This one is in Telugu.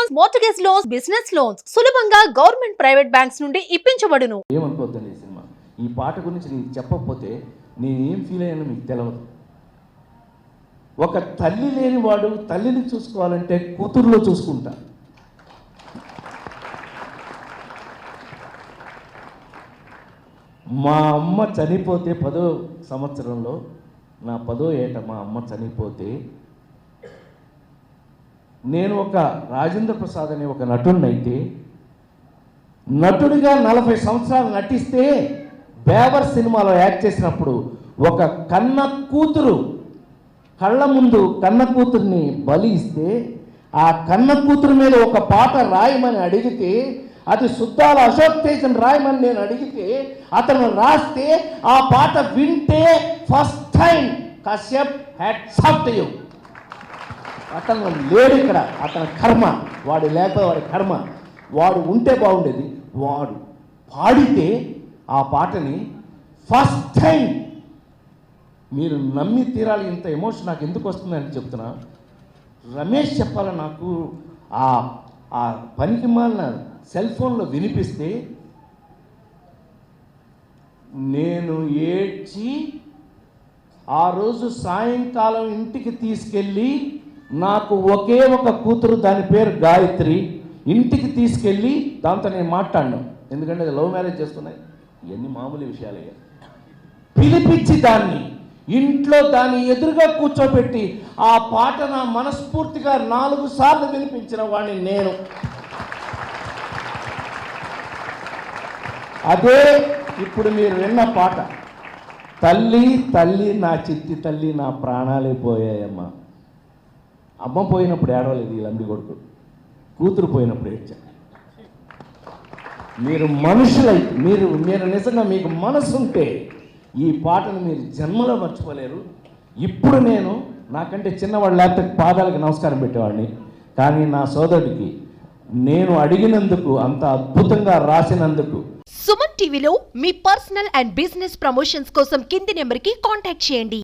Loans, mortgage loans, business loans సులభంగా గవర్నమెంట్ ప్రైవేట్ బ్యాంక్స్ నుండి ఇప్పించబడును. ఏమనుకోవద్దండి ఈ సినిమా. ఈ పాట గురించి నీకు చెప్పకపోతే నేనేం ఫీల్ అయ్యానో మీకు తెలియదు. ఒక తల్లి లేని వాడు తల్లిని చూసుకోవాలంటే కూతురులో చూసుకుంటా. మా అమ్మ చనిపోతే 10వ సంవత్సరంలో, నా 10వ ఏట మా అమ్మ చనిపోతే నేను ఒక రాజేంద్ర ప్రసాద్ అనే ఒక నటుడినైతే, నటుడిగా 40 సంవత్సరాలు నటిస్తే బేవర్ సినిమాలో యాక్ట్ చేసినప్పుడు ఒక కన్న కూతురు కళ్ళ ముందు కన్న కూతుర్ని బలి ఇస్తే, ఆ కన్న కూతురు మీద ఒక పాట రాయమని అడిగితే, అది సుద్దాల అశోక్ తేజన్ రాయమని నేను అడిగితే అతను రాస్తే ఆ పాట వింటే first time Kashyap hats off to you. అతను లేడు ఇక్కడ, అతని కర్మ, వాడు లేకపోతే వాడి కర్మ. వాడు ఉంటే బాగుండేది. వాడు పాడితే ఆ పాటని ఫస్ట్ టైం మీరు నమ్మి తీరాలి. ఇంత ఎమోషన్ నాకు ఎందుకు వస్తుందని చెప్తున్నా. రమేష్ చెప్పాల నాకు ఆ పనికి మాలిన సెల్ ఫోన్లో వినిపిస్తే నేను ఏడ్చి ఆ రోజు సాయంకాలం ఇంటికి తీసుకెళ్ళి, నాకు ఒకే ఒక కూతురు, దాని పేరు గాయత్రి, ఇంటికి తీసుకెళ్ళి దాంతో నేను మాట్లాడినాను. ఎందుకంటే అది లవ్ మ్యారేజ్ చేస్తున్నాయి, ఇవన్నీ మామూలు విషయాలయ్యా. పిలిపించి దాన్ని ఇంట్లో దాన్ని ఎదురుగా కూర్చోబెట్టి ఆ పాట నా మనస్ఫూర్తిగా 4 సార్లు వినిపించిన వాడిని నేను. అదే ఇప్పుడు మీరు విన్న పాట. తల్లి తల్లి నా చిట్టి తల్లి, నా ప్రాణాలే పోయాయమ్మా. అమ్మ పోయినప్పుడు ఏడవలేదు ఈ లంబి కొడుకు, కూతురు పోయినప్పుడు ఏడ్చా. మీరు మనుషులై, మీరు నిజంగా మీకు మనసు ఉంటే ఈ పాటను మీరు జన్మలో మర్చిపోలేరు. ఇప్పుడు నేను నాకంటే చిన్నవాడు లేకపోతే పాదాలకు నమస్కారం పెట్టేవాడిని, కానీ నా సోదరుడికి నేను అడిగినందుకు, అంత అద్భుతంగా రాసినందుకు. సుమన్ టీవీలో మీ పర్సనల్ అండ్ బిజినెస్ ప్రమోషన్స్ కోసం కింది నెంబర్కి కాంటాక్ట్ చేయండి.